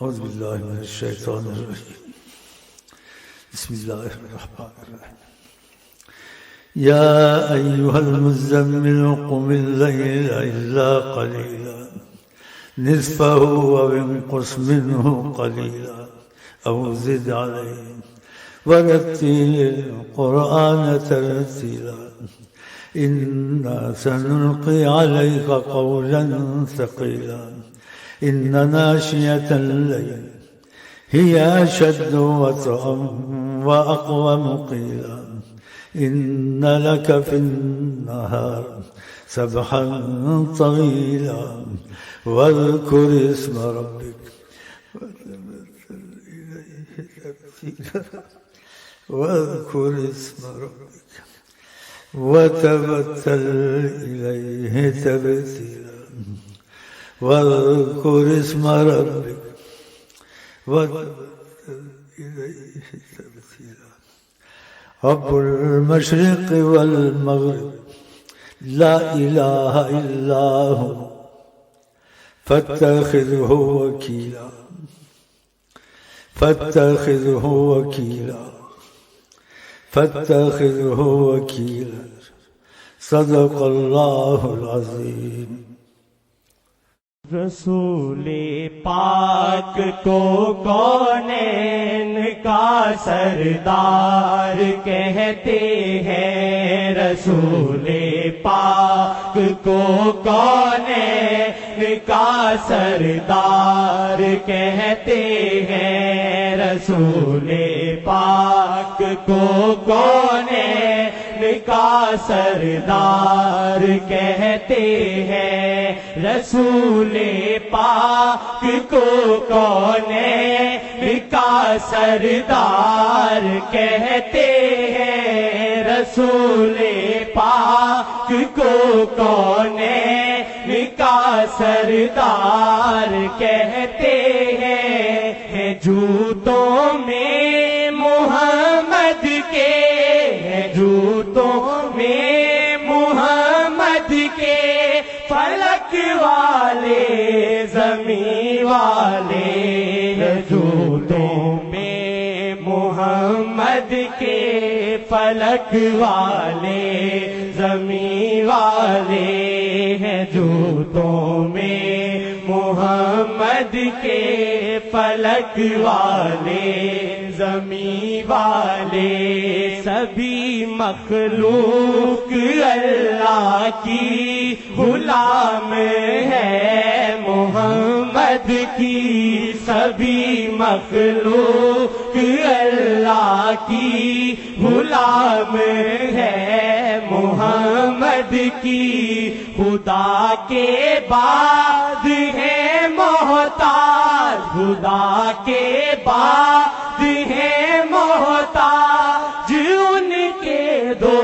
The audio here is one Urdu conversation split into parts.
اعوذ باللہ من الشیطان الرجیم بسم اللہ الرحمن الرحیم یا ایہا المزمل قم اللیل الا قلیلا نصفہ او انقص منہ قلیلا او زد علیہ ورتل القرآن ترتیلا انا سنلقی علیک قولا ثقیلا إن ناشئة الليل هي أشد وطئا وأقوم قيلا إن لك في النهار سبحا طويلا واذكر اسم ربك وتبتل إليه تبتيلا واذكر اسم ربك وتبتل إليه تبتيلا رب المشرق والمغرب لا إله إلا هو فاتخذه وكيلا صدق الله العظيم رسول پاک کو کونین کا سردار کہتے ہیں، رسول پاک کو کونین کا سردار کہتے ہیں، رسول پاک کو کونین کا سردار کہتے ہیں، رسول پاک کو کونین کا سردار کہتے ہیں، رسول پاک کو کونین کا سردار کہتے ہیں، جوتوں میں محمد کے، جوتوں میں محمد کے، فلک والے زمین والے، جوتوں میں محمد کے، فلک والے زمین والے ہیں، جوتوں میں محمد کے، فلک والے زمین والے، سبھی مخلوق اللہ کی غلام ہے محمد کی، سبھی مخلوق اللہ کی غلام ہے محمد کی، خدا کے بعد ہے محتاج، خدا کے بعد ہے محتاج ان کے دو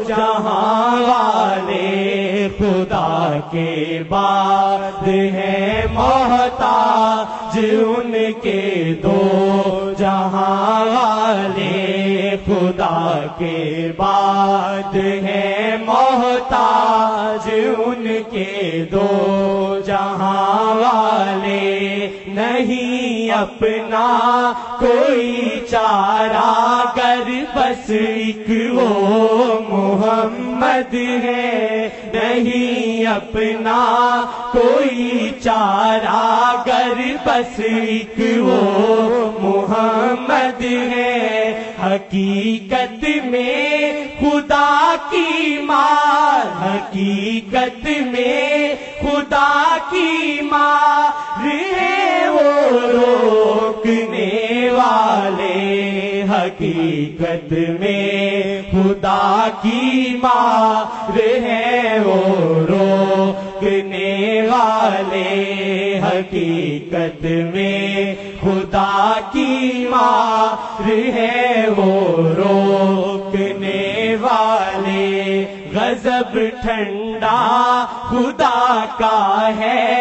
جہاں والے، خدا کے بعد ہے محتاج ان کے دو جہاں والے، خدا کے بعد ہے محتاج ان کے دو جہاں والے، نہیں اپنا کوئی چارہ گر بس ایک وہ محمد ہے، نہیں اپنا کوئی چارہ گر بس ایک وہ محمد ہے، حقیقت میں خدا کی مار، حقیقت میں خدا کی مار ہے وہ روکنے والے، حقیقت میں خدا کی مار ہے وہ روکنے والے، حقیقت میں خدا کی مار ہے وہ روکنے والے، غضب ٹھنڈا خدا کا ہے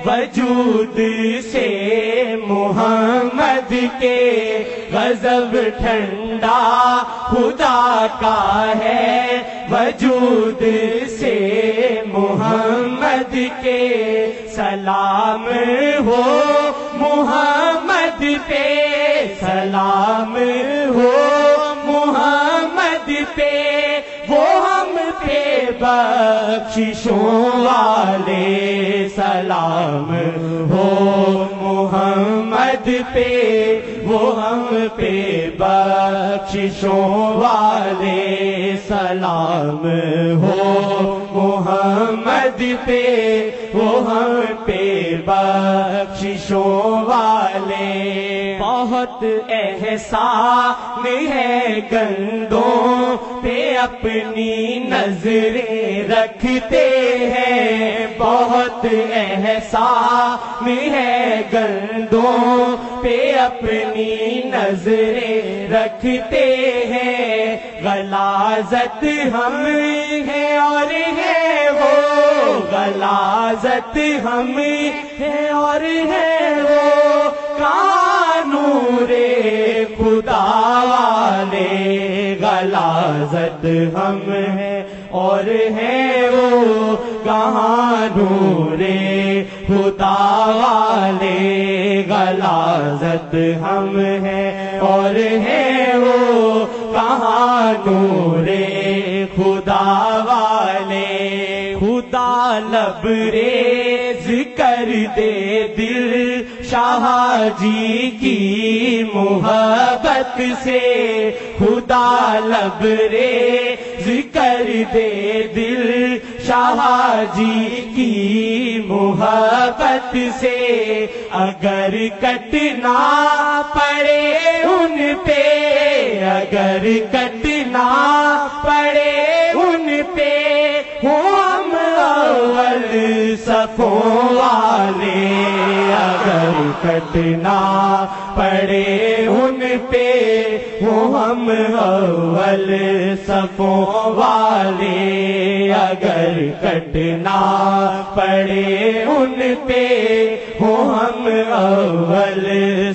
وجود سے محمد کے، غضب ٹھنڈا خدا کا ہے وجود سے محمد کے، سلام ہو محمد بخششوں والے سلام ہو محمد پہ وہ ہم پہ بخششوں والے سلام ہو محمد پہ وہ ہم پہ بخششوں والے بہت احسان ہے گندوں پہ اپنی نظریں رکھتے ہیں بہت احسان ہے گندوں پہ اپنی نظریں رکھتے ہیں غلاظت ہم ہیں اور ہے وہ غلاظت ہم ہیں اور ہے وہ نور خدا والے غلاظت ہم ہیں اور ہے وہ کہاں نور خدا والے غلاظت ہم ہیں اور ہے وہ کہاں نور خدا والے خدا لبریز کر دے دل شاہ جی کی محبت سے خدا لبریز کر دے دل شاہ جی کی محبت سے اگر کٹنا پڑے ان پہ اگر کٹنا پڑے ان پہ ہم اول صفوں والے اگر کٹنا پڑے ان پہ ہم اول صفوں والے اگر کٹنا پڑے ان پہ ہم اول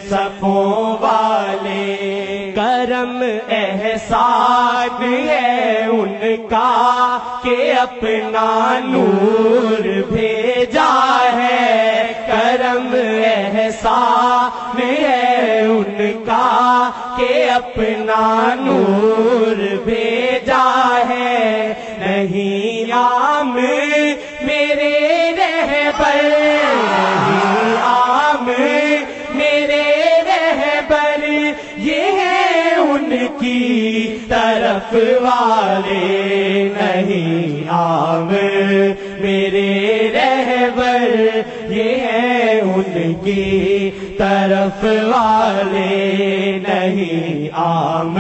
صفوں والے کرم احسان ہے ان کا کہ اپنا نور بھیجا ہے کرم احسان ہے ان کا کہ اپنا نور بھیجا ہے نہیں عام میرے رہبر نہیں عام میرے رہبر یہ ہے ان کی طرف والے نہیں عام میرے رہبر یہ ہے ان کی طرف والے نہیں عام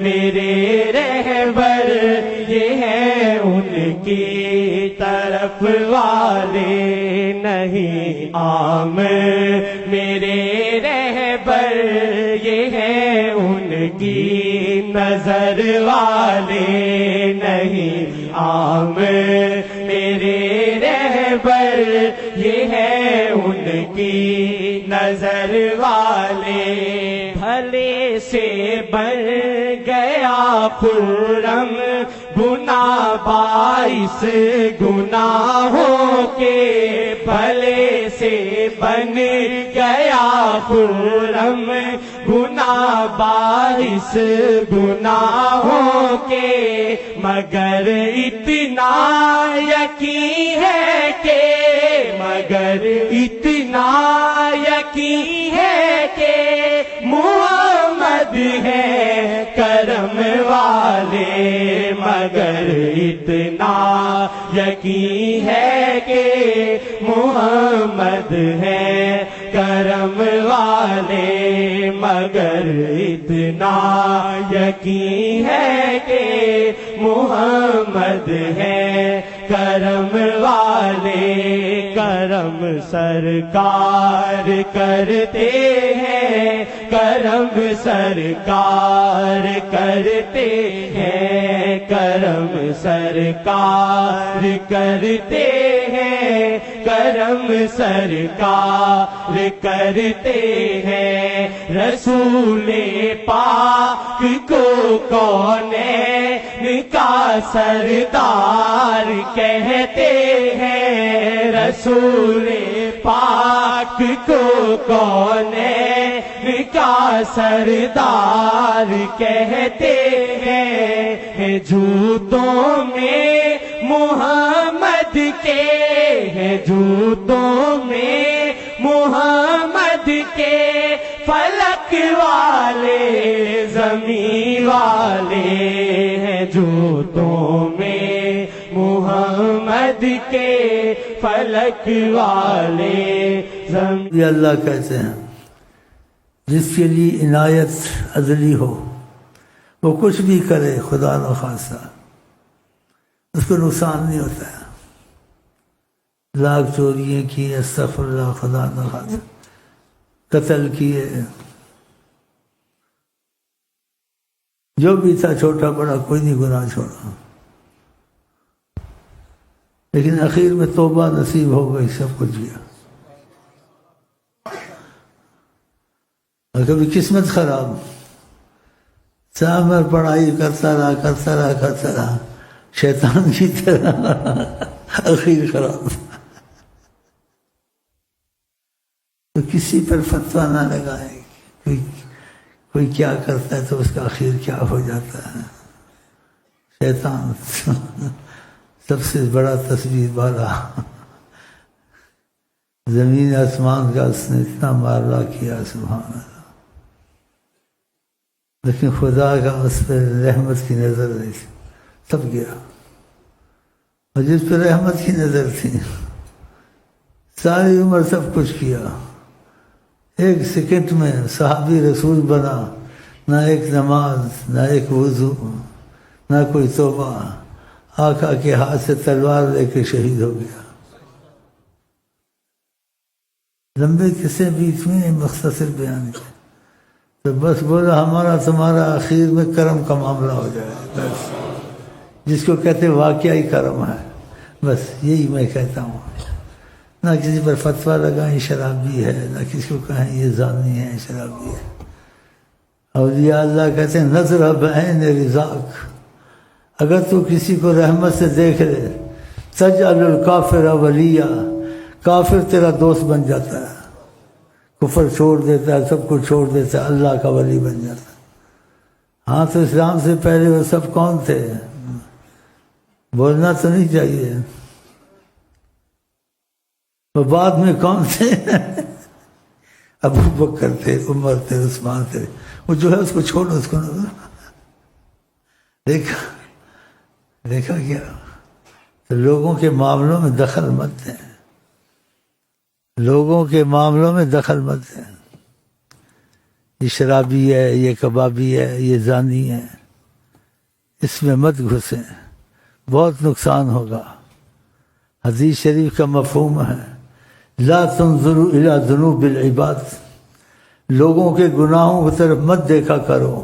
میرے رہبر یہ ہے ان کی طرف والے نہیں عام میرے رہبر یہ ہے ان کی نظر والے نہیں عام میرے رہبر یہ ہے ان کی نظر والے بھلے سے بن گیا خرم گناہ باعث گناہوں کے بھلے سے بن گیا خرم گناہ باعث گناہوں کے مگر اتنا یقین ہے کہ مگر اتنا یقین ہے کہ محمد ہے کرم والے مگر اتنا یقین ہے کہ محمد ہے کرم والے مگر اتنا یقین ہے کہ محمد ہے کرم والے کرم سرکار کرتے ہیں کرم سرکار کرتے ہیں کرم سرکار کرتے ہیں کرم سرکار کرتے ہیں رسول پاک کو کونین کا سردار کہتے ہیں رسول پاک کو کونین کا سردار کہتے ہیں جھوٹوں میں محمد کے ہیں جوتوں میں محمد کے فلک والے زمین والے ہیں جوتوں میں محمد کے فلک والے زمین. یہ اللہ کہتے ہیں جس کے لیے عنایت ازلی ہو وہ کچھ بھی کرے خدا نخواستہ اس کو نقصان نہیں ہوتا ہے. لاکھ چوریاں کی استغفر اللہ خدا نخواستہ قتل کیے جو بھی تھا چھوٹا بڑا کوئی نہیں گناہ چھوڑا لیکن اخیر میں توبہ نصیب ہو گئی سب کچھ گیا. اور کبھی قسمت خراب سامر پڑھائی کرتا رہا شیطان کی طرح اخیر خراب. تو کسی پر فتویٰ نہ لگائے کوئی کیا کرتا ہے تو اس کا اخیر کیا ہو جاتا ہے. شیطان سب سے بڑا تصویر والا زمین آسمان کا اس نے اتنا مارا کیا سبحان اللہ لیکن خدا کا اس پہ رحمت کی نظر نہیں تھی سب گیا. اور جس پہ رحمت کی نظر تھی ساری عمر سب کچھ کیا ایک سیکنڈ میں صحابی رسول بنا نہ ایک نماز نہ ایک وضو نہ کوئی توبہ آقا کے ہاتھ سے تلوار لے کے شہید ہو گیا. لمبے قصے بیچ میں مختصر بیان کیا تو بس بولا ہمارا تمہارا اخیر میں کرم کا معاملہ ہو جائے بس جس کو کہتے واقعی کرم ہے بس یہی میں کہتا ہوں. نہ کسی پر فتویٰ لگائیں شرابی ہے نہ کسی کو کہیں یہ زانی ہے شرابی ہے. اولیاء اللہ کہتے ہیں نظر بعین رضاک اگر تو کسی کو رحمت سے دیکھ لے تجعل الکافر ولیہ کافر تیرا دوست بن جاتا ہے کفر چھوڑ دیتا ہے سب کو چھوڑ دیتا ہے اللہ کا ولی بن جاتا ہے. ہاں تو اسلام سے پہلے وہ سب کون تھے بولنا تو نہیں چاہیے. وہ بعد میں کون تھے ابو بکر تھے عمر تھے عثمان تھے وہ جو ہے اس کو چھوڑو اس کو نہ دیکھا کیا تو لوگوں کے معاملوں میں دخل مت دیں لوگوں کے معاملوں میں دخل مت دیں. یہ شرابی ہے یہ کبابی ہے یہ زانی ہے اس میں مت گھسیں بہت نقصان ہوگا. حدیث شریف کا مفہوم ہے لا تنظروا الی ذنوب العباد لوگوں کے گناہوں کی طرف مت دیکھا کرو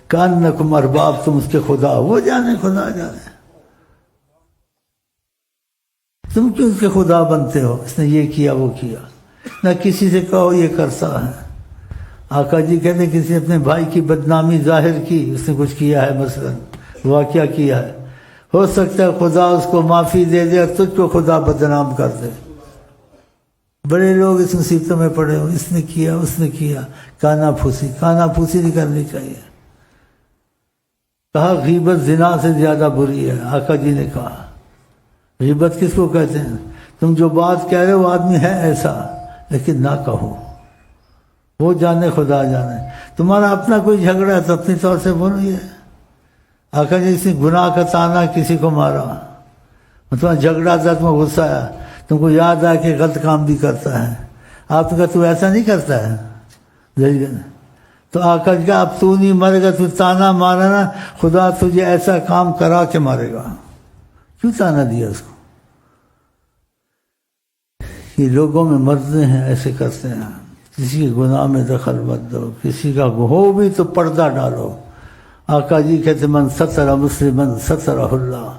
کانکم ارباب تم اس کے خدا وہ جانے خدا جانے تم کیوں اس کے خدا بنتے ہو اس نے یہ کیا وہ کیا. نہ کسی سے کہو یہ کرتا ہے. آقا جی کہتے کسی اپنے بھائی کی بدنامی ظاہر کی اس نے کچھ کیا ہے مثلا واقعہ کیا ہے ہو سکتا ہے خدا اس کو معافی دے دے اور تجھ کو خدا بدنام کر دے. بڑے لوگ اس مصیبتوں میں پڑے ہو اس نے کیا کانا پھوسی نہیں کرنی چاہیے. کہا غیبت زنا سے زیادہ بری ہے. آقا جی نے کہا غیبت کس کو کہتے ہیں تم جو بات کہہ رہے ہو وہ آدمی ہے ایسا لیکن نہ کہو وہ جانے خدا جانے. تمہارا اپنا کوئی جھگڑا ہے تو اپنی طور سے بولو. یہ آقا جی اس نے گناہ کا تانا کسی کو مارا تمہارا جھگڑا تھا تمہیں غصہ آیا تم کو یاد آیا کہ غلط کام بھی کرتا ہے آپ نے کہا تو ایسا نہیں کرتا ہے تو آقا جی کہا اب تو نہیں مرے گا تو تانا مارا نا خدا تجھے ایسا کام کرا کے مارے گا. کیوں تانا دیا اس کو. یہ لوگوں میں مرضیں ہیں ایسے کرتے ہیں. کسی کے گناہ میں دخل مت دو کسی کا ہو بھی تو پردہ ڈالو. آقا جی کہتے من ستر مسلمن سترہ اللہ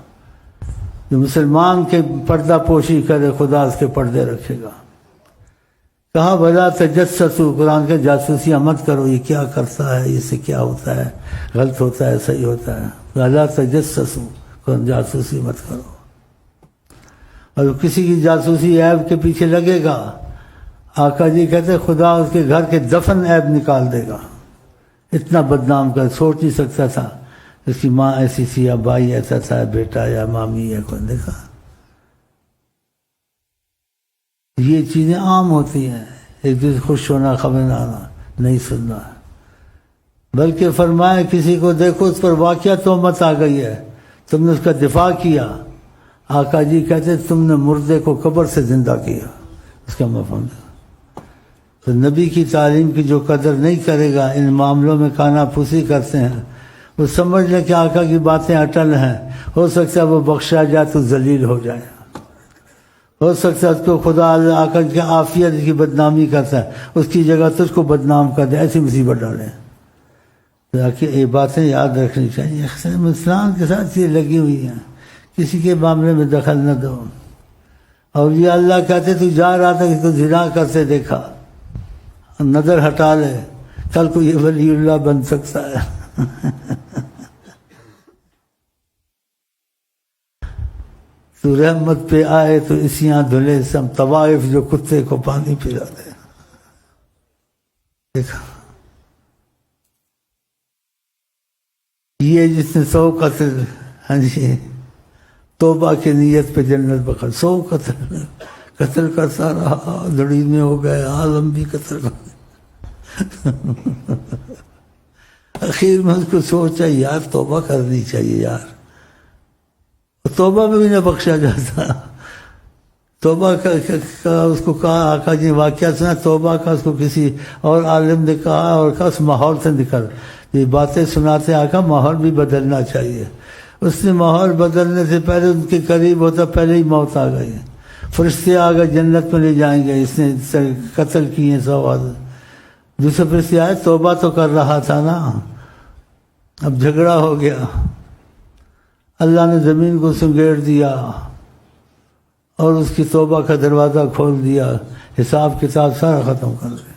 جو مسلمان کے پردہ پوشی کرے خدا اس کے پردے رکھے گا. کہا ولا تجسسوا قرآن کے جاسوسیاں مت کرو یہ کیا کرتا ہے اس سے کیا ہوتا ہے غلط ہوتا ہے صحیح ہوتا ہے. ولا تجسسوا قرآن جاسوسی مت کرو. اور کسی کی جاسوسی عیب کے پیچھے لگے گا آقا جی کہتے خدا اس کے گھر کے دفن عیب نکال دے گا. اتنا بدنام کر سوچ نہیں سکتا تھا اس کی ماں ایسی تھی یا بھائی ایسا تھا، بیٹا یا مامی یا کوئی، دیکھا؟ یہ چیزیں عام ہوتی ہیں، ایک دوسرے خوش ہونا، خبر نہ آنا، نہیں سننا، بلکہ فرمایا کسی کو دیکھو اس پر واقعہ تہمت آ گئی ہے، تم نے اس کا دفاع کیا، آقا جی کہتے تم نے مردے کو قبر سے زندہ کیا، اس کا مفہوم ہے۔ تو نبی کی تعلیم کی جو قدر نہیں کرے گا، ان معاملوں میں کانا پھوسی کرتے ہیں، وہ سمجھ لیں کہ آقا کی باتیں اٹل ہیں، ہو سکتا ہے وہ بخشا جائے تو ذلیل ہو جائے، ہو سکتا ہے اس کو خدا آقا کی عافیت کی بدنامی کرتا ہے، اس کی جگہ تجھ کو بدنام کر دے، ایسی مصیبت ڈالیں۔ تاکہ یہ باتیں یاد رکھنی چاہیے، اسلام کے ساتھ یہ لگی ہوئی ہیں، کسی کے معاملے میں دخل نہ دو۔ اور یہ اللہ کہتے تو جا رہا تھا کہ تو زنا کرتے دیکھا، نظر ہٹا لے، کل کو یہ ولی اللہ بن سکتا ہے۔ تو رحمت پہ آئے تو اسیاں دھلے سم، طوائف جو کتے کو پانی پلا دے، دیکھا؟ یہ جس نے 100 قتل، ہاں جی، توبہ کی نیت پہ جنت بخر، 100 قتل کرتا رہا، دڑی میں ہو گئے، عالم بھی قتل کر، اخیر میں اس کو سوچا یار توبہ کرنی چاہیے یار، توبہ میں بھی نہ بخشا جاتا، توبہ کا اس کو کہا، آقا جی واقعہ سنا توبہ کا، اس کو کسی اور عالم نے کہا اور کہا اس ماحول سے نکل، یہ باتیں سناتے آقا ماحول بھی بدلنا چاہیے، اس نے ماحول بدلنے سے پہلے ان کے قریب ہوتا پہلے ہی موت آ گئی، فرشتے آ گئے جنت میں لے جائیں گے، اس نے قتل کیے 100 آدمی، دوسرے فرشتے آئے توبہ تو کر رہا تھا نا، اب جھگڑا ہو گیا، اللہ نے زمین کو سنگیڑ دیا اور اس کی توبہ کا دروازہ کھول دیا، حساب کتاب سارا ختم کر دیا۔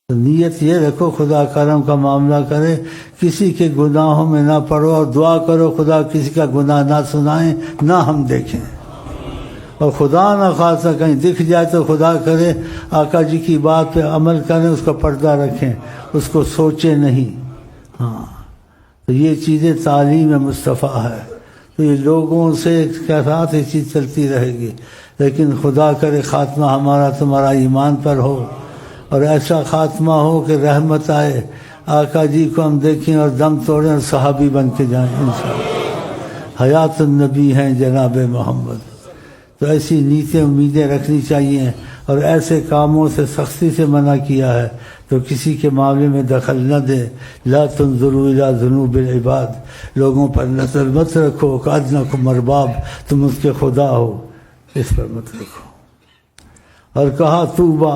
تو نیت یہ رکھو خدا کرم کا معاملہ کرے، کسی کے گناہوں میں نہ پڑو، اور دعا کرو خدا کسی کا گناہ نہ سنائیں نہ ہم دیکھیں، اور خدا نہ خاصا کہیں دکھ جائے تو خدا کرے آقا جی کی بات پہ عمل کریں، اس کا پردہ رکھیں، اس کو سوچیں نہیں۔ ہاں تو یہ چیزیں تعلیم مصطفیٰ ہے، تو یہ لوگوں سے کے ساتھ یہ چیز چلتی رہے گی، لیکن خدا کرے خاتمہ ہمارا تمہارا ایمان پر ہو، اور ایسا خاتمہ ہو کہ رحمت آئے، آقا جی کو ہم دیکھیں اور دم توڑیں اور صحابی بن کے جائیں انشاءاللہ۔ حیات النبی ہیں جناب محمد، تو ایسی نیتیں امیدیں رکھنی چاہیے، اور ایسے کاموں سے سختی سے منع کیا ہے، تو کسی کے معاملے میں دخل نہ دے۔ لا تنظروا الی ذنوب العباد، لوگوں پر نظر مت رکھو، کأنکم ارباب، تم اس کے خدا ہو، اس پر مت رکھو۔ اور کہا توبہ،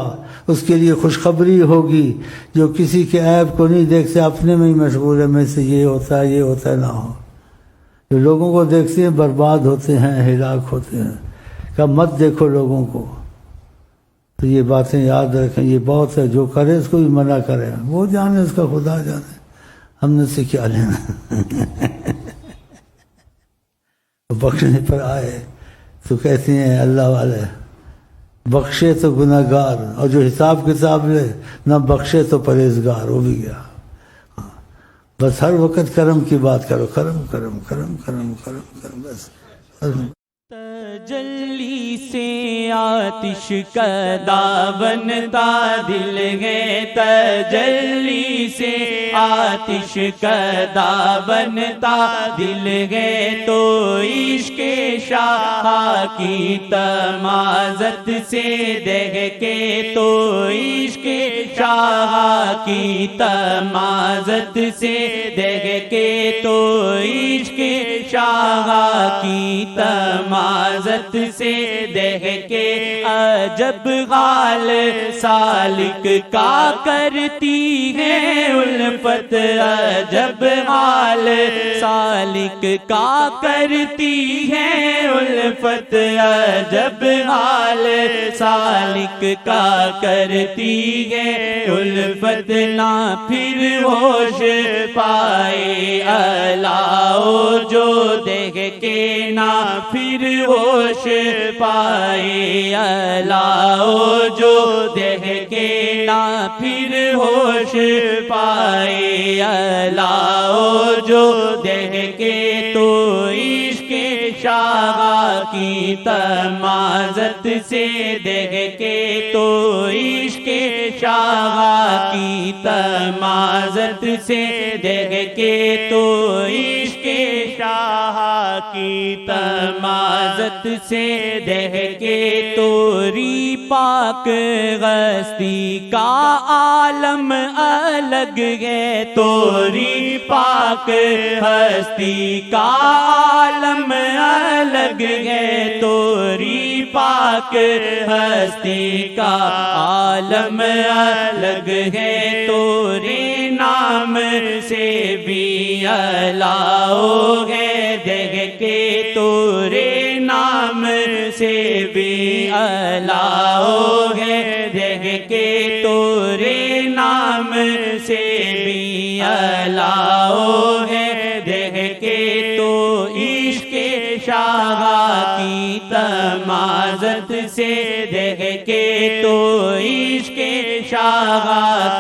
اس کے لیے خوشخبری ہوگی جو کسی کے عیب کو نہیں دیکھتے، اپنے میں ہی مشغول ہے، میں سے یہ ہوتا ہے یہ ہوتا ہے، نہ ہو۔ جو لوگوں کو دیکھتے ہیں برباد ہوتے ہیں، ہلاک ہوتے ہیں، کہ مت دیکھو لوگوں کو۔ تو یہ باتیں یاد رکھیں، یہ بہت ہے، جو کرے اس کو بھی منع کرے، وہ جانے اس کا خدا جانے، ہم نے سے کیا لینا۔ بخشنے پر آئے تو کہتے ہیں اللہ والے بخشے تو گناہ گار، اور جو حساب کتاب لے نہ بخشے تو پرہیزگار، وہ بھی گیا۔ بس ہر وقت کرم کی بات کرو، کرم کرم کرم کرم کرم کرم، بس۔ تجلی سے آتش کا بنتا دل ہے، تجلی سے آتش کا بنتا دل ہے، تو عشق شاہ کی تمازت سے دہکے، تو عشق شاہ کی تمازت سے دہکے، تو عشق شاہ کی تمازت سے دہکے، عجب حال سالک کا کرتی ہے الفت، عجب حال سالک کا کرتی ہے الفت، الفت عجب حال سالک کا کرتی ہے الفت نہ پھر ہوش پائے الاؤ جو دیکھ کے نہ پھر ہوش پائے الاؤ جو دیکھ کے نہ پھر ہوش پائے الاؤ جو دیکھ کے تو عشق شاہ کی تمازت سے دیکھ کے تو عشق شاہ کی تمازت سے دیکھ کے تو عشق شاہ کی تمازت سے دیکھ کے توری پاک غستی کا عالم الگ ہے توری پاک ہستی کا عالم الگ ہے توری پاک ہستی کا عالم الگ ہے تورے نام سے بھی الاؤ ہے دیکھ کے تورے نام سے بھی الاؤ ہے دیکھ کے تورے نام سے بھی الاؤ ہے دیکھ کے تو عشق شاہ کی تمازت سے دیکھ کے تو عشق شاہ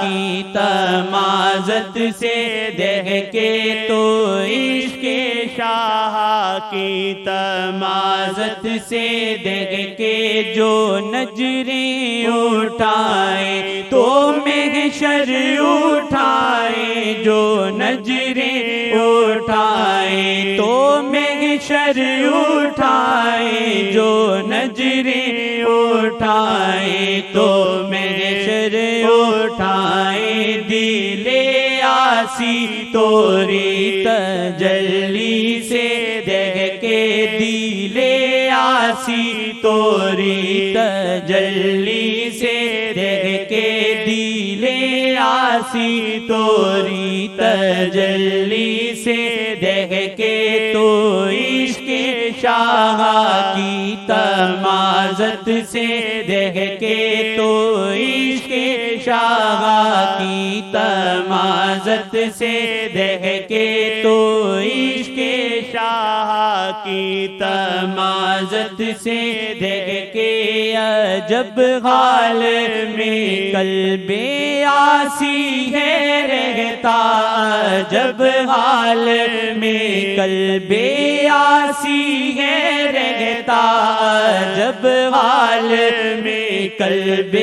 کی تمازت سے دیکھ کے تو عشق شاہ کی تمازت سے دیکھ کے جو نظریں اٹھائے تو محشر اٹھائے جو نظریں اٹھائے تو محشر اٹھائے جو نظریں اٹھائے تو محشر اٹھائے دل آسی توری تجلی سے دیکھ کے دل آسی توری تجلی سے دیکھ کے دل آسی توری تجلی سے دیکھ کے تو عشق شاہ کی تمازت سے دیکھ کے تو عشق شاہ کی تمازت سے دیکھ کے تو عشق شاہ کی تمازت سے دیکھ کے عجب حال میں قلب آسی ہے رہتا عجب حال میں قلب آسی ہے رہتا عجب حال میں قلب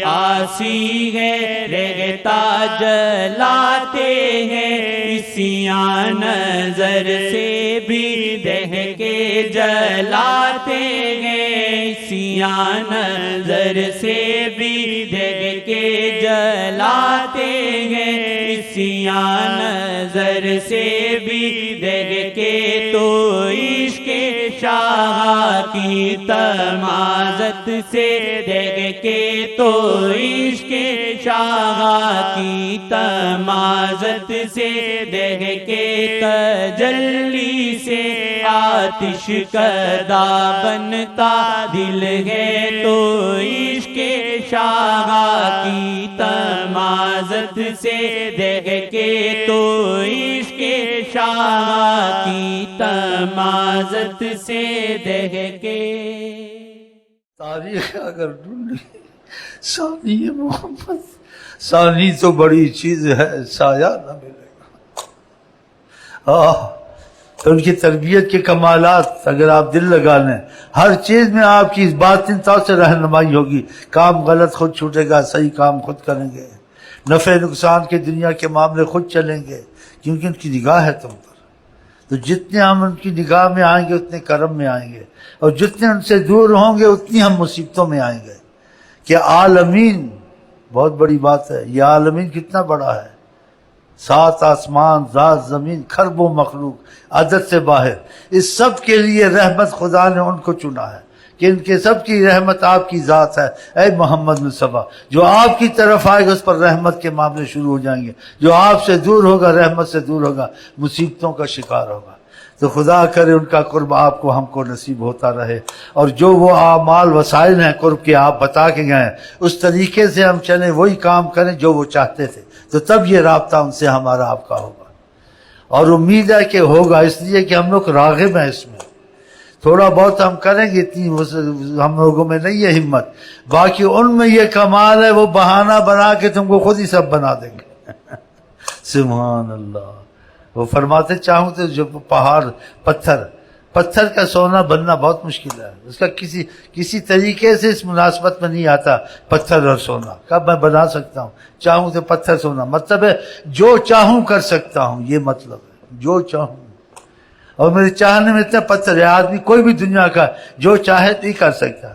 آسی ہے رہتا جلاتے ہیں اسیاں نظر سے بھی دیکھ کے جلاتے ہیں اسیاں نظر سے بھی دیکھ کے جلاتے ہیں اسیاں نظر سے بھی دیکھ کے تو عشق شاہ کی تمازت سے دیکھ کے تو عشق شاہ کی تمازت سے دیکھ کے تجلی سے آتش کدا بنتا دل ہے تو عشق شاہ کی تمازت سے دیکھ کے تو عشق شاہ کی تمازت سے دیکھ کے تاریخ اگر ڈھونڈی ثانی محمد ثانی تو بڑی چیز ہے سایہ نہ ملے گا تو ان کی تربیت کے کمالات اگر آپ دل لگا لیں ہر چیز میں آپ کی اس باطن طور سے رہنمائی ہوگی کام غلط خود چھوٹے گا صحیح کام خود کریں گے نفع نقصان کے دنیا کے معاملے خود چلیں گے کیونکہ ان کی نگاہ ہے تم پر تو جتنے ہم ان کی نگاہ میں آئیں گے اتنے کرم میں آئیں گے اور جتنے ان سے دور ہوں گے اتنی ہم مصیبتوں میں آئیں گے کہ عالمین بہت بڑی بات ہے یہ عالمین کتنا بڑا ہے 7 آسمان 7 زمین کھربوں مخلوق عدد سے باہر اس سب کے لیے رحمت خدا نے ان کو چنا ہے کہ ان کے سب کی رحمت آپ کی ذات ہے اے محمد مصطفیٰ جو آپ کی طرف آئے گا اس پر رحمت کے معاملے شروع ہو جائیں گے جو آپ سے دور ہوگا رحمت سے دور ہوگا مصیبتوں کا شکار ہوگا تو خدا کرے ان کا قرب آپ کو ہم کو نصیب ہوتا رہے، اور جو وہ اعمال وسائل ہیں قرب کے آپ بتا کے گئے اس طریقے سے ہم چلیں، وہی کام کریں جو وہ چاہتے تھے، تو تب یہ رابطہ ان سے ہمارا آپ کا ہوگا، اور امید ہے کہ ہوگا، اس لیے کہ ہم لوگ راغب ہیں اس میں۔ تھوڑا بہت ہم کریں گے، اتنی ہم لوگوں میں نہیں ہے ہمت، باقی ان میں یہ کمال ہے، وہ بہانہ بنا کے تم کو خود ہی سب بنا دیں گے۔ سبحان اللہ۔ وہ فرماتے چاہوں تو جو پہاڑ پتھر کا سونا بننا بہت مشکل ہے، اس کا کسی طریقے سے اس مناسبت میں نہیں آتا پتھر اور سونا، کب میں بنا سکتا ہوں، چاہوں تو پتھر سونا، مطلب ہے جو چاہوں کر سکتا ہوں، یہ مطلب ہے جو چاہوں، اور میرے چاہنے میں اتنا پتھر ہے، آدمی کوئی بھی دنیا کا جو چاہے نہیں کر سکتا،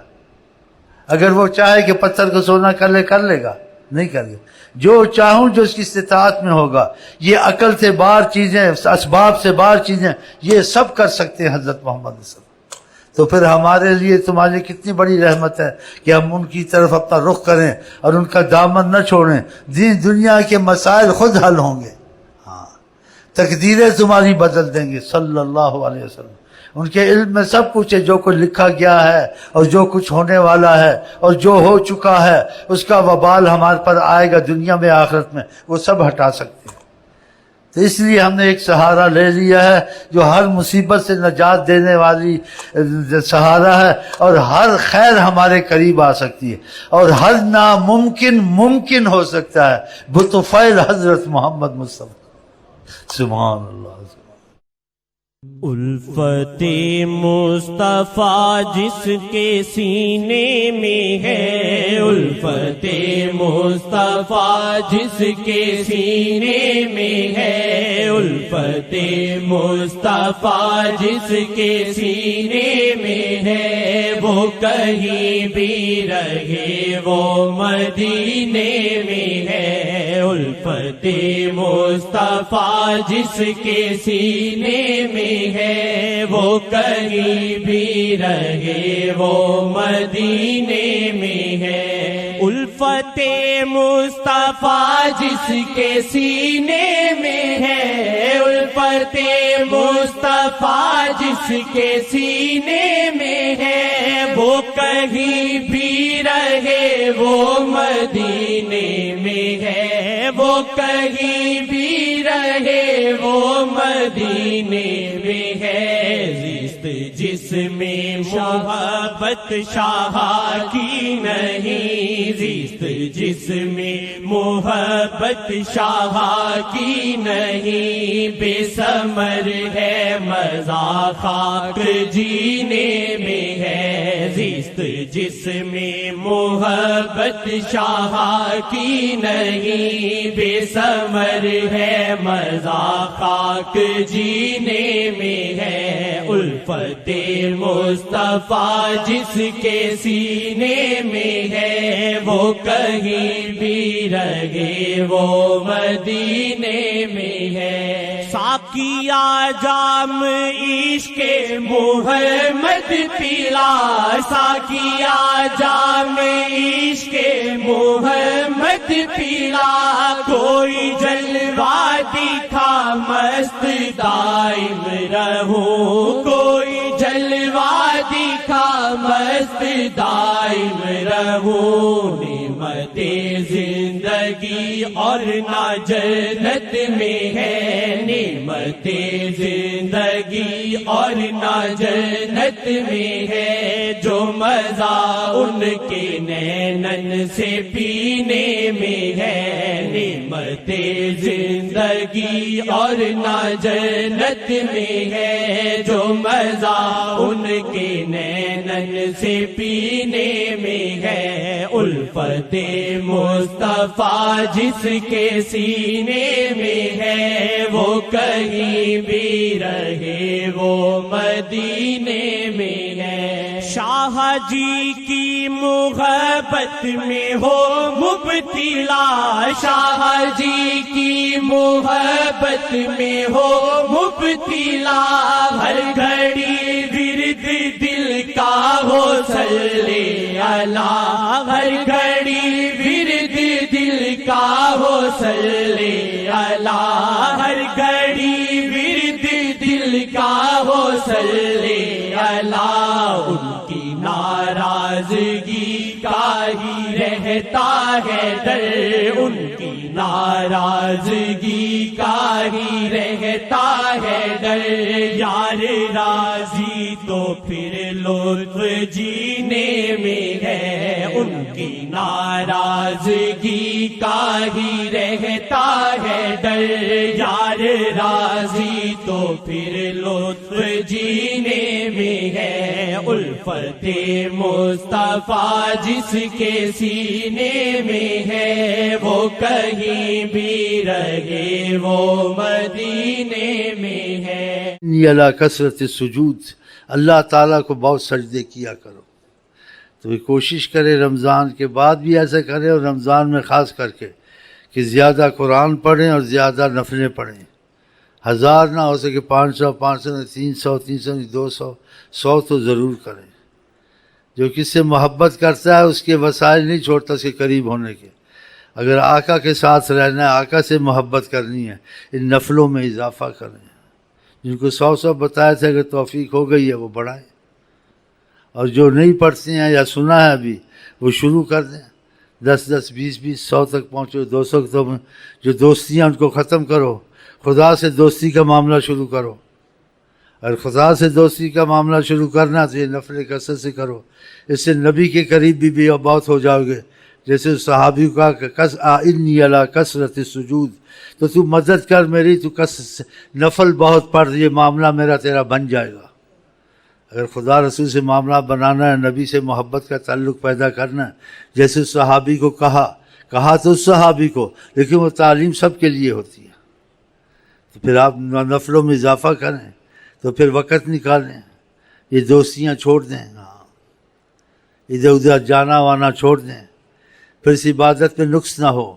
اگر وہ چاہے کہ پتھر کو سونا کر لے گا، نہیں کر لے، جو چاہوں جو اس کی استطاعت میں ہوگا، یہ عقل سے باہر چیزیں، اسباب سے باہر چیزیں، یہ سب کر سکتے ہیں حضرت محمد صلی اللہ علیہ وسلم۔ تو پھر ہمارے لیے تمہارے کتنی بڑی رحمت ہے کہ ہم ان کی طرف اپنا رخ کریں اور ان کا دامن نہ چھوڑیں، دین دنیا کے مسائل خود حل ہوں گے، ہاں، تقدیریں تمہاری بدل دیں گے صلی اللہ علیہ وسلم۔ ان کے علم میں سب کچھ ہے، جو کچھ لکھا گیا ہے اور جو کچھ ہونے والا ہے اور جو ہو چکا ہے، اس کا وبال ہمارے پر آئے گا دنیا میں آخرت میں، وہ سب ہٹا سکتے ہیں۔ تو اس لیے ہم نے ایک سہارا لے لیا ہے جو ہر مصیبت سے نجات دینے والی سہارا ہے، اور ہر خیر ہمارے قریب آ سکتی ہے، اور ہر ناممکن ممکن ہو سکتا ہے بطفیل حضرت محمد مصطفیٰ۔ سبحان اللہ۔ الفت مصطفیٰ جس کے سینے میں ہے، الفت مصطفیٰ جس کے سینے میں ہے، الفت مصطفیٰ جس کے سینے میں ہے، وہ کہیں بھی رہے وہ مدینے میں ہے، الفت مصطفیٰ جس کے سینے میں ہے، وہ کہیں بھی رہے وہ مدینے میں ہے، الفت مصطفیٰ جس کے سینے میں ہے، الفت مصطفیٰ جس کے سینے میں ہے، وہ کہیں بھی رہے وہ مدینے میں ہے، وہ کہیں بھی رہے وہ مدینے میں ہے، زیست جس میں محبت شاہ کی نہیں، زیست جس میں محبت شاہ کی نہیں، بے ثمر ہے مزہ خاک جینے میں ہے، زیست جس میں محبت شاہ کی نہیں، بے ثمر ہے مزہ خاک جینے میں ہے، الفت مصطفیٰ جس کے سینے میں ہے، وہ کہیں بھی رہے وہ مدینے میں ہے، ساقیا جام عشق محمد پیلا، ساقیا جام عشق محمد پیلا، کوئی جلوہ دکھا مست دائم رہوں، کوئی جلوہ دکھا مست دائم رہوں، نعمت زندگی اور نہ جنت میں ہے، نعمت زندگی اور نہ جنت میں ہے، جو مزہ ان کے نینن سے پینے میں ہے، نعمت زندگی اور نہ جنت میں ہے، جو مزہ ان کے نینن سے پینے میں ہے، الفت مصطفیٰ جس کے سینے میں ہے، وہ کہیں بھی رہے وہ مدینے میں ہے، شاہ جی کی محبت میں ہو مبتلا، شاہ جی کی محبت میں ہو مبتلا، ہر گھڑی ورد دل کا ہو صلی اللہ، ہر گھڑی ورد دل کا ہو صلی اللہ، ہر گھڑی ورد دل کا ان کی ناراضگی کا ہی رہتا ہے ڈر، ان کی ناراضگی کا ہی رہتا ہے ڈر، یار راضی تو پھر لطف جینے میں ہے، ان کی ناراضگی کا ہی رہتا ہے ڈر، یار راضی تو پھر لطف جینے میں ہے، الفت مصطفیٰ جس کے سینے میں ہے وہ کہیں بھی رہے وہ مدینے میں ہے۔ علی کثرت سجود، اللہ تعالیٰ کو بہت سجدے کیا کرو۔ تو یہ کوشش کرے رمضان کے بعد بھی ایسا کرے، اور رمضان میں خاص کر کے کہ زیادہ قرآن پڑھیں اور زیادہ نفلیں پڑھیں، 1000 نہ ہو سکے 500 نہیں، 300 نہیں، 200 100 تو ضرور کریں۔ جو کس سے محبت کرتا ہے اس کے وسائل نہیں چھوڑتا اس کے قریب ہونے کے۔ اگر آقا کے ساتھ رہنا ہے، آقا سے محبت کرنی ہے، ان نفلوں میں اضافہ کریں۔ جن کو 100 بتایا تھا اگر توفیق ہو گئی ہے وہ بڑھائیں، اور جو نہیں پڑھتے ہیں یا سنا ہے ابھی وہ شروع کر دیں، 10 20 100 تک پہنچو، 200 تک جو دوستیاں ان کو ختم کرو، خدا سے دوستی کا معاملہ شروع کرو۔ اگر خدا سے دوستی کا معاملہ شروع کرنا تو یہ نفل کثرت سے کرو، اس سے نبی کے قریب بھی بہت ہو جاؤ گے۔ جیسے صحابی کا انی علی کثرت سجود، تو تو مدد کر میری، تو نفل بہت پڑھ، یہ معاملہ میرا تیرا بن جائے گا۔ اگر خدا رسول سے معاملہ بنانا ہے، نبی سے محبت کا تعلق پیدا کرنا ہے، جیسے صحابی کو کہا تو صحابی کو، لیکن وہ تعلیم سب کے لیے ہوتی ہے، تو پھر آپ نفلوں میں اضافہ کریں، تو پھر وقت نکالیں، یہ دوستیاں چھوڑ دیں، ادھر ادھر جانا وانا چھوڑ دیں، پھر اس عبادت میں نقص نہ ہو۔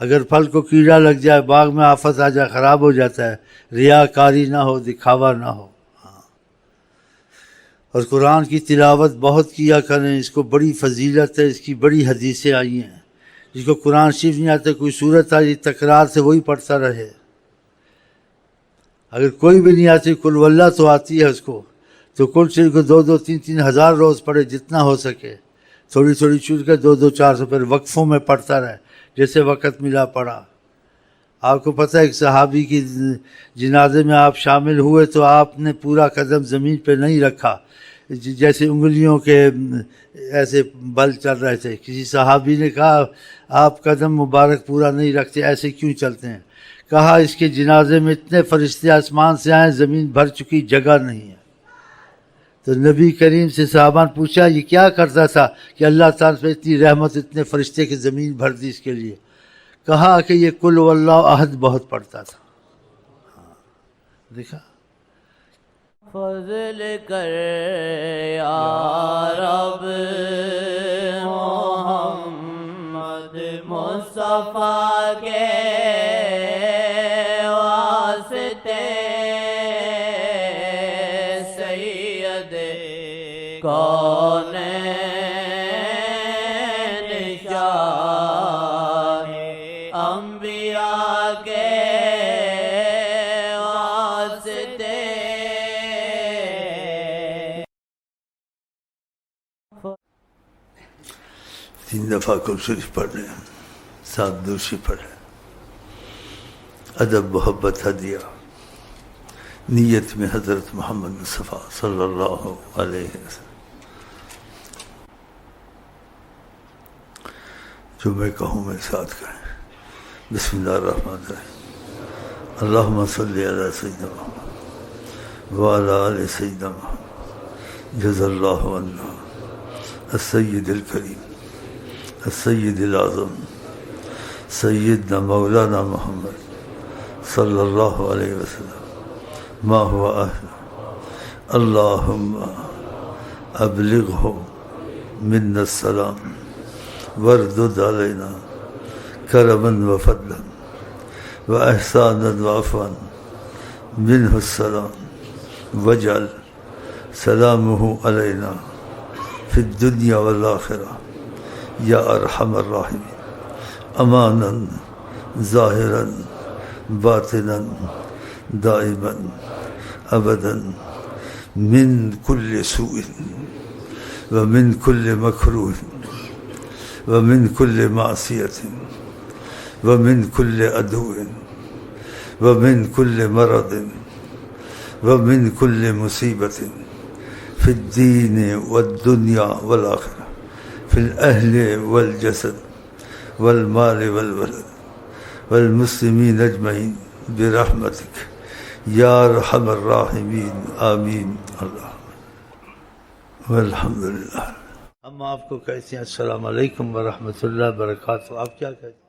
اگر پھل کو کیڑا لگ جائے، باغ میں آفت آ جائے، خراب ہو جاتا ہے، ریاکاری نہ ہو، دکھاوا نہ ہو۔ اور قرآن کی تلاوت بہت کیا کریں، اس کو بڑی فضیلت ہے، اس کی بڑی حدیثیں آئی ہیں۔ جس کو قرآن شریف نہیں آتا، کوئی صورت آئی تکرار سے وہی پڑھتا رہے۔ اگر کوئی بھی نہیں آتی، کل واللہ تو آتی ہے اس کو، تو کل شریف کو 2 3 ہزار روز پڑھے جتنا ہو سکے، تھوڑی تھوڑی چھوٹ کے 2 400 پھر وقفوں میں پڑھتا رہے، جیسے وقت ملا پڑھا۔ آپ کو پتہ ہے ایک صحابی کی جنازے میں آپ شامل ہوئے تو آپ نے پورا قدم زمین پہ نہیں رکھا، جیسے انگلیوں کے ایسے بل چل رہے تھے۔ کسی صحابی نے کہا آپ قدم مبارک پورا نہیں رکھتے، ایسے کیوں چلتے ہیں؟ کہا اس کے جنازے میں اتنے فرشتے آسمان سے آئیں، زمین بھر چکی، جگہ نہیں ہے۔ تو نبی کریم سے صحابہ نے پوچھا یہ کیا کرتا تھا کہ اللہ تعالیٰ پہ اتنی رحمت، اتنے فرشتے کی زمین بھر دی اس کے لیے؟ کہا کہ یہ کل واللہ احد بہت پڑھتا تھا۔ دیکھا، فضل کر یا رب محمد مصطفیٰ کے واسطے، سید کونین شاہ انبیاء کے واسطے۔ 3 دفعہ کل شریف پڑھ لیں، 7 دوشی پڑھیں، ادب محبت ہدیہ، نیت میں حضرت محمد مصطفیٰ صلی اللہ علیہ وسلم۔ جو میں کہوں میں ساتھ کہیں۔ بسم اللہ الرحمن الرحیم، اللہم صلی علی سیدنا محمد وعلی آل سیدنا محمد، جزا اللہ عنا السید الکریم السید الاعظم سیدنا مولانا محمد صلی اللہ علیہ وسلم ما هو اہل، اللہم ابلغہ منا السلام واردد علینا کرما وفضلا واحسانا وعفوا منہ السلام واجعل سلامہ علینا فی الدنیا والآخرہ یا ارحم الراحمین، امانا ظاہرا باطنا دائما ابدا من کل سوء ومن كل مكروه ومن كل معصية ومن كل عدو ومن كل مرض ومن كل مصيبة في الدين والدنيا والآخرة في الأهل والجسد والمال والولد والمسلمين أجمعين برحمتك يا أرحم الراحمين آمين اللہ والحمد للہ. ہم آپ کو کہتے ہیں السلام علیکم ورحمۃ اللہ وبرکاتہ. آپ کیا کہتے ہیں؟